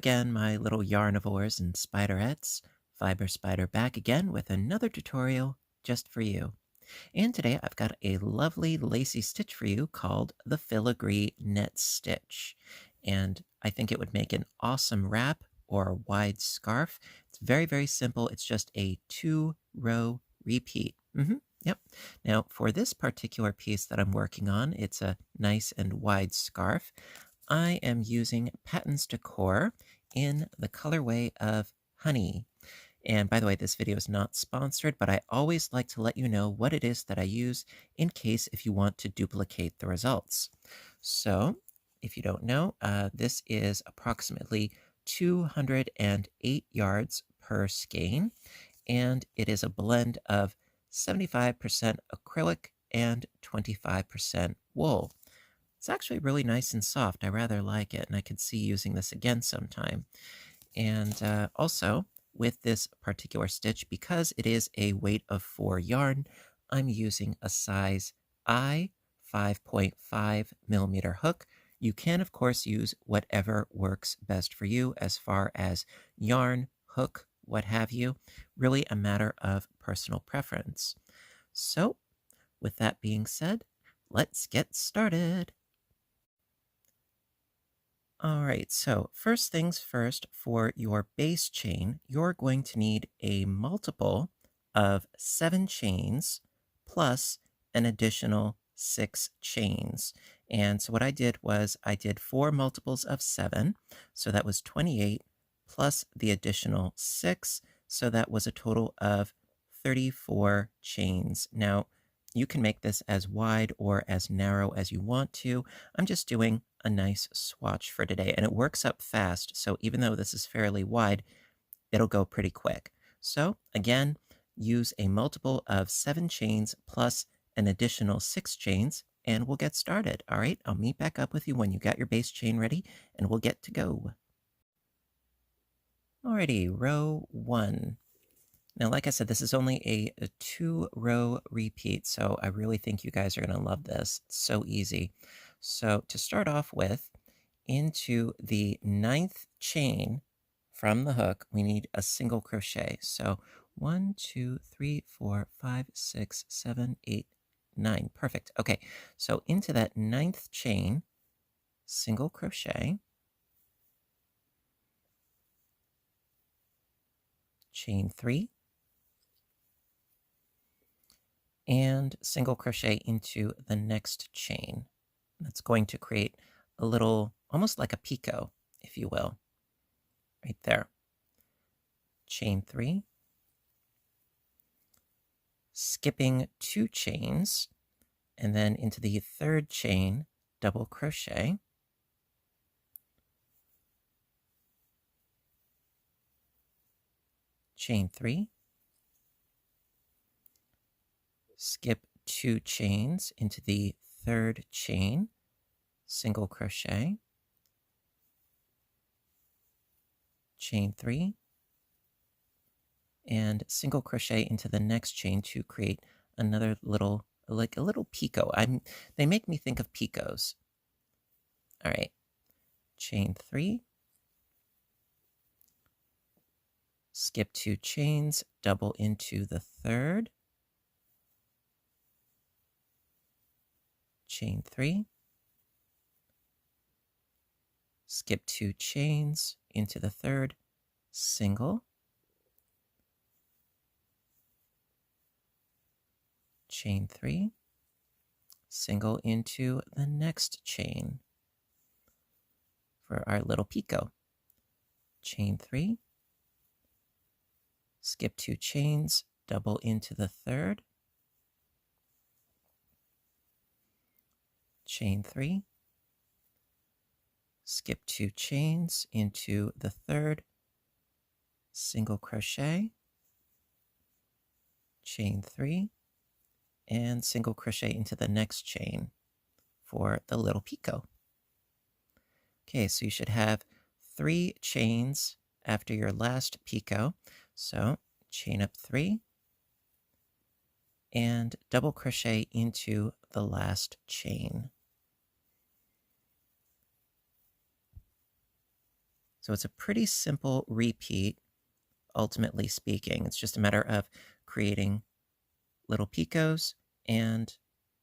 again, my little yarnivores and spiderettes. Fiber Spider back again with another tutorial just for you. And today I've got a lovely lacy stitch for you called the Filigree Net Stitch. And I think it would make an awesome wrap or a wide scarf. It's very, very simple. It's just a 2-row repeat. Yep. Now, for this particular piece that I'm working on, it's a nice and wide scarf. I am using Patterns Decor in the colorway of Honey. And by the way, this video is not sponsored, but I always like to let you know what it is that I use in case if you want to duplicate the results. So, if you don't know, this is approximately 208 yards per skein, and it is a blend of 75% acrylic and 25% wool. It's actually really nice and soft. I rather like it, and I could see using this again sometime. And also, with this particular stitch, because it is a weight of 4 yarn, I'm using a size I 5.5 millimeter hook. You can, of course, use whatever works best for you as far as yarn, hook, what have you. Really a matter of personal preference. So, with that being said, let's get started. All right, so first things first, for your base chain, you're going to need a multiple of 7 chains plus an additional 6 chains. And so what I did was I did 4 multiples of 7, so that was 28, plus the additional 6, so that was a total of 34 chains. Now, you can make this as wide or as narrow as you want to. I'm just doing a nice swatch for today, and it works up fast, so even though this is fairly wide, it'll go pretty quick. So again, use a multiple of 7 chains plus an additional 6 chains, and we'll get started. All right, I'll meet back up with you when you got your base chain ready, and we'll get to go. Alrighty, row 1. Now, like I said, this is only a 2-row repeat, so I really think you guys are going to love this. It's so easy. So to start off with, into the 9th chain from the hook, we need a single crochet. So 1, 2, 3, 4, 5, 6, 7, 8, 9. Perfect. Okay, so into that 9th chain, single crochet, chain 3, and single crochet into the next chain. That's going to create a little, almost like a picot, if you will, right there. Chain 3, skipping 2 chains, and then into the 3rd chain, double crochet, chain 3, skip 2 chains into the 3rd chain, single crochet, chain 3, and single crochet into the next chain to create another little, like a little picot. They make me think of picots. All right, chain 3, skip 2 chains, double into the 3rd, chain 3, skip 2 chains into the 3rd, single, chain 3, single into the next chain for our little picot, chain 3, skip 2 chains, double into the 3rd, chain 3, skip 2 chains into the 3rd, single crochet, chain 3, and single crochet into the next chain for the little picot. Okay, so you should have 3 chains after your last picot. So chain up 3 and double crochet into the last chain. So it's a pretty simple repeat, ultimately speaking. It's just a matter of creating little picots and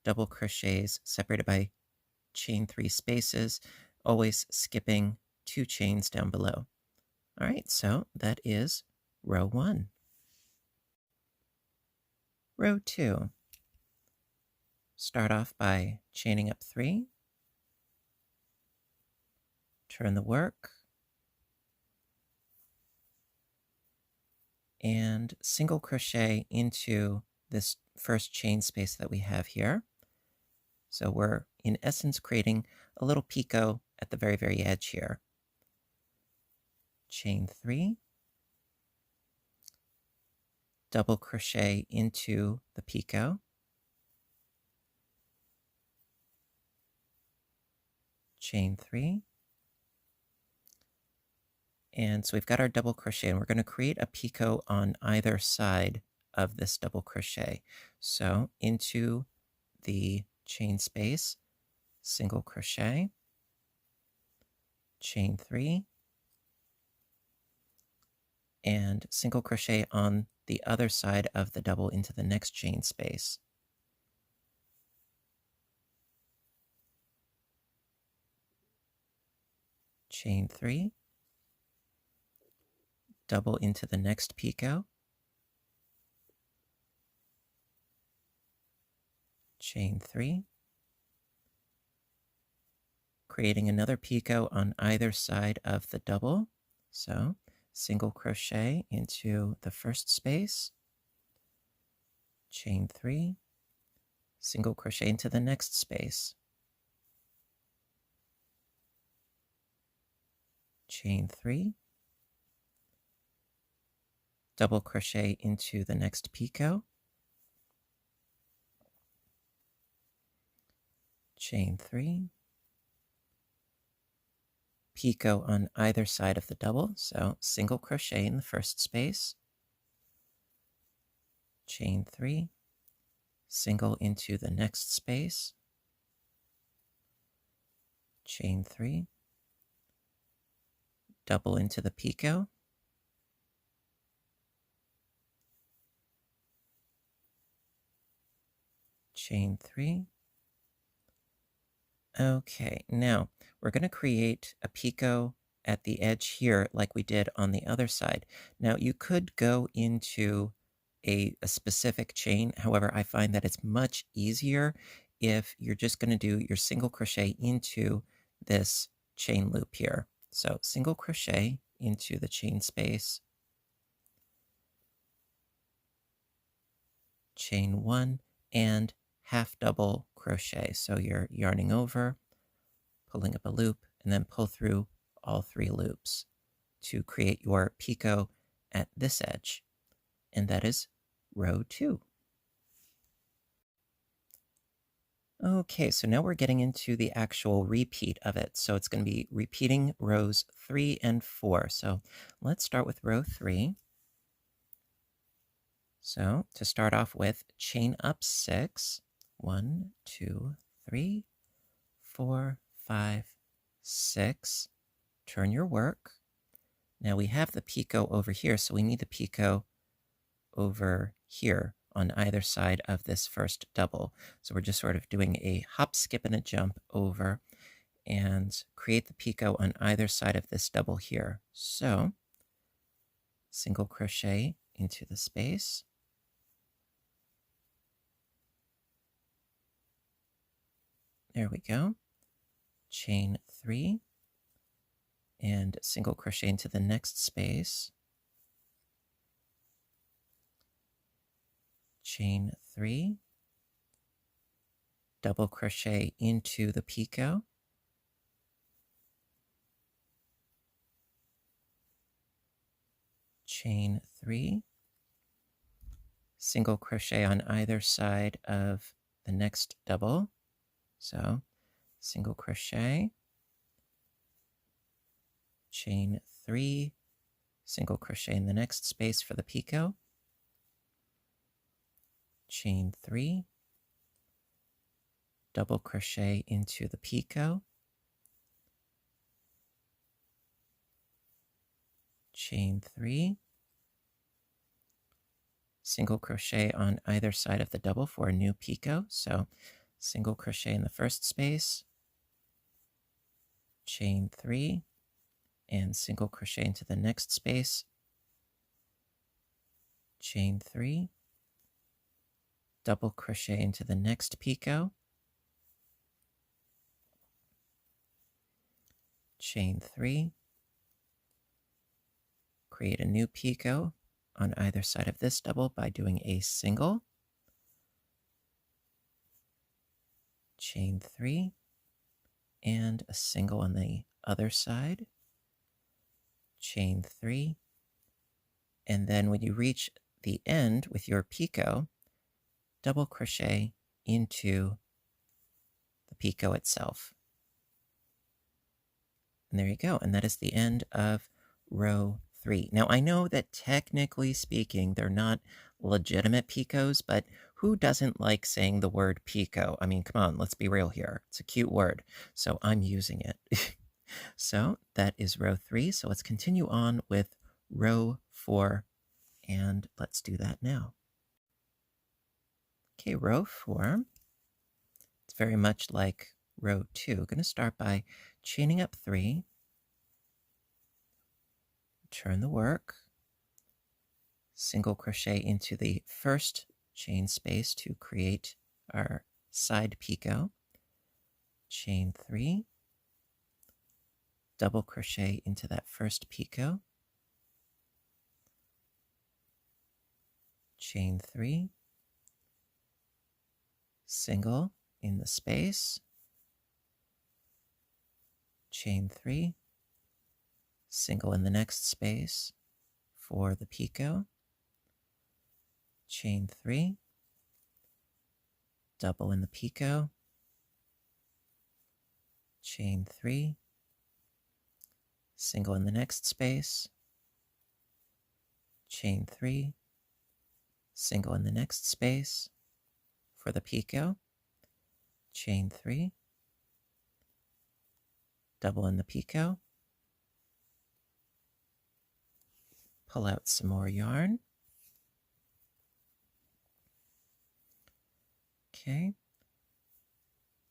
double crochets separated by chain 3 spaces, always skipping 2 chains down below. All right, so that is row 1. Row 2. Start off by chaining up 3, turn the work, and single crochet into this first chain space that we have here. So we're, in essence, creating a little picot at the very, very edge here. Chain 3, double crochet into the picot, chain 3, and so we've got our double crochet, and we're going to create a picot on either side of this double crochet. So into the chain space, single crochet, chain 3, and single crochet on the other side of the double into the next chain space. Chain 3, double into the next picot, chain 3, creating another picot on either side of the double. So single crochet into the first space, chain 3, single crochet into the next space, chain 3, double crochet into the next picot, chain 3, picot on either side of the double, so single crochet in the first space, chain 3, single into the next space, chain 3, double into the picot, chain 3. Okay, now we're going to create a picot at the edge here like we did on the other side. Now you could go into a specific chain. However, I find that it's much easier if you're just going to do your single crochet into this chain loop here. So single crochet into the chain space, chain 1, and half double crochet. So you're yarning over, pulling up a loop, and then pull through all 3 loops to create your picot at this edge. And that is row 2. Okay, so now we're getting into the actual repeat of it. So it's going to be repeating rows 3 and 4. So let's start with row 3. So to start off with, chain up 6. 1, 2, 3, 4, 5, 6. Turn your work. Now we have the picot over here, so we need the picot over here on either side of this first double. So we're just sort of doing a hop, skip, and a jump over and create the picot on either side of this double here. So single crochet into the space, there we go, chain 3, and single crochet into the next space, chain 3, double crochet into the picot, chain 3, single crochet on either side of the next double. So single crochet, chain 3, single crochet in the next space for the picot, chain 3, double crochet into the picot, chain 3, single crochet on either side of the double for a new picot. So single crochet in the first space, chain 3, and single crochet into the next space, chain 3, double crochet into the next picot, chain 3, create a new picot on either side of this double by doing a single, chain 3, and a single on the other side, chain 3, and then when you reach the end with your picot, double crochet into the picot itself. And there you go, and that is the end of row 3. Now, I know that technically speaking, they're not legitimate picots, but who doesn't like saying the word picot? I mean, come on, let's be real here. It's a cute word, so I'm using it. So that is row 3. So let's continue on with row 4, and let's do that now. Okay, row 4. It's very much like row 2. I'm going to start by chaining up 3, turn the work, single crochet into the first chain space to create our side picot, chain 3, double crochet into that first picot, chain 3, single in the space, chain 3, single in the next space for the picot, chain 3, double in the picot, chain 3, single in the next space, chain 3, single in the next space for the picot, chain 3, double in the picot, pull out some more yarn. Okay,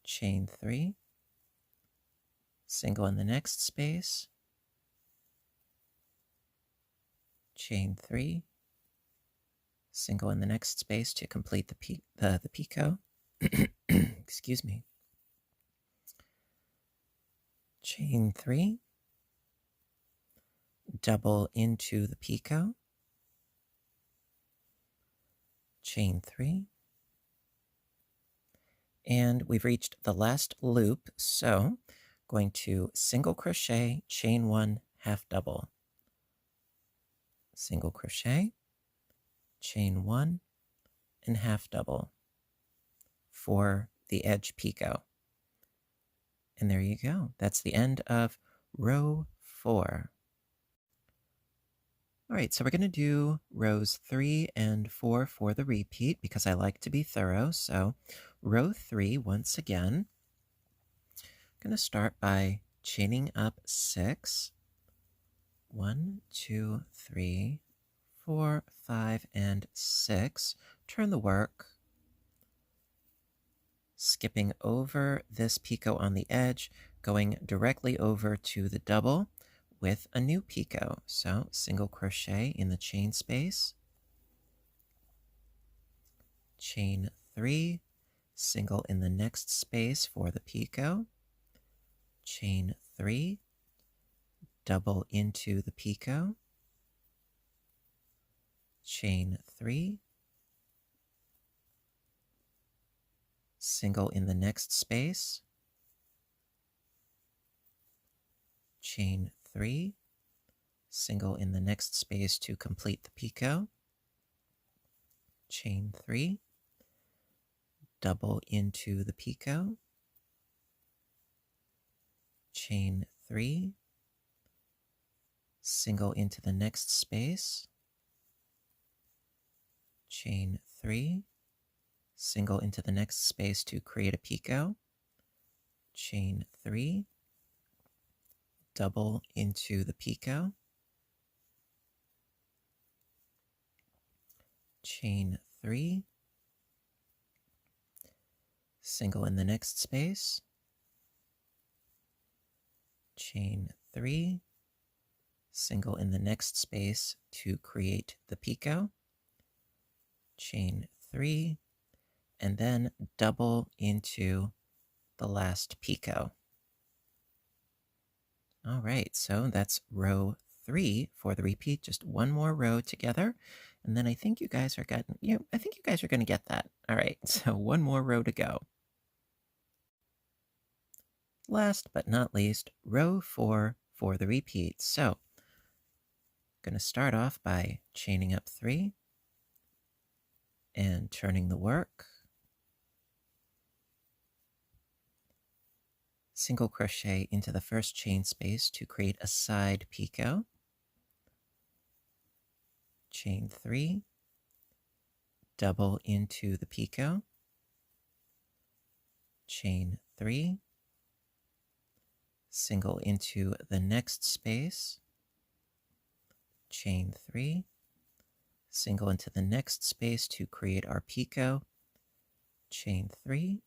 chain 3, single in the next space, chain 3, single in the next space to complete the picot. Excuse me. Chain 3, double into the picot, chain 3, and we've reached the last loop, so going to single crochet, chain 1, half double, single crochet, chain 1, and half double for the edge picot. And there you go. That's the end of row 4. All right, so we're going to do rows 3 and 4 for the repeat because I like to be thorough. So row 3, once again, I'm going to start by chaining up 6. 1, 2, 3, 4, 5, and 6. Turn the work, skipping over this picot on the edge, going directly over to the double with a new picot. So single crochet in the chain space, chain 3, single in the next space for the picot, chain 3, double into the picot, chain 3, single in the next space, chain 3, single in the next space to complete the picot, chain 3, double into the picot, chain 3, single into the next space, chain 3, single into the next space to create a picot, chain 3, double into the picot, chain 3, single in the next space, chain 3, single in the next space to create the picot, chain 3, and then double into the last picot. All right, so that's row 3 for the repeat. Just one more row together, and then I think you guys are going to get that. All right, so one more row to go. Last but not least, row 4 for the repeat. So, I'm going to start off by chaining up 3 and turning the work. Single crochet into the first chain space to create a side picot. Chain 3, double into the picot. Chain 3, single into the next space. Chain 3, single into the next space to create our picot. Chain 3,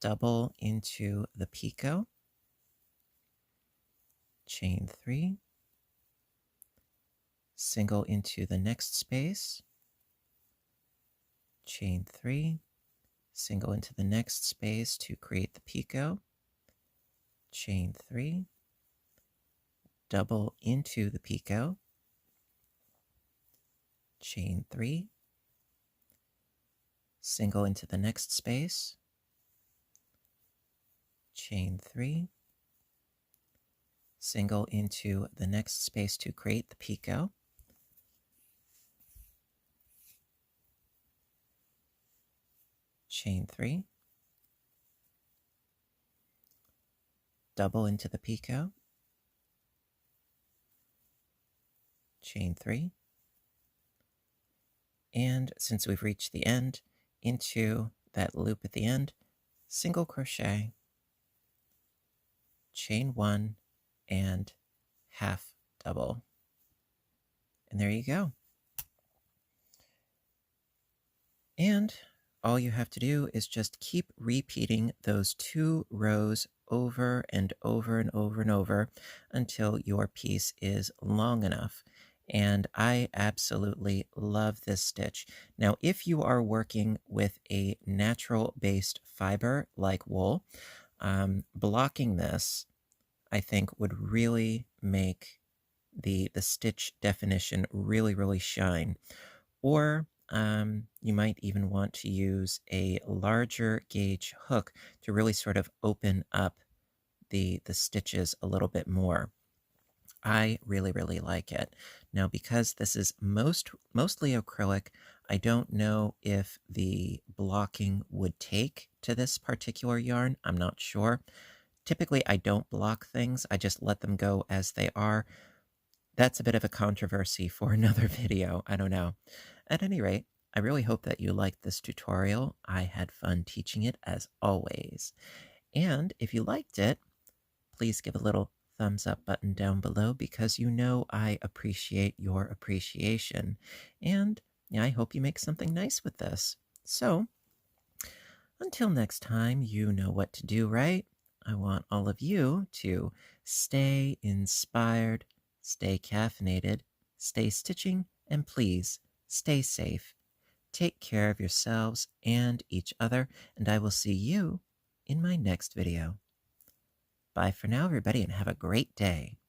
double into the picot, chain 3, single into the next space, chain 3, single into the next space to create the picot, chain 3, double into the picot, chain 3, single into the next space, chain 3, single into the next space to create the picot, chain 3, double into the picot, chain 3, and since we've reached the end, into that loop at the end, single crochet, chain 1, and half double. And there you go. And all you have to do is just keep repeating those 2 rows over and over and over and over until your piece is long enough. And I absolutely love this stitch. Now, if you are working with a natural-based fiber like wool, blocking this, I think, would really make the stitch definition really, really shine. Or you might even want to use a larger gauge hook to really sort of open up the stitches a little bit more. I really, really like it. Now, because this is mostly acrylic, I don't know if the blocking would take to this particular yarn. I'm not sure. Typically, I don't block things. I just let them go as they are. That's a bit of a controversy for another video. I don't know. At any rate, I really hope that you liked this tutorial. I had fun teaching it as always. And if you liked it, please give a little thumbs up button down below because you know I appreciate your appreciation. And I hope you make something nice with this. So, until next time, you know what to do, right? I want all of you to stay inspired, stay caffeinated, stay stitching, and please stay safe. Take care of yourselves and each other, and I will see you in my next video. Bye for now, everybody, and have a great day.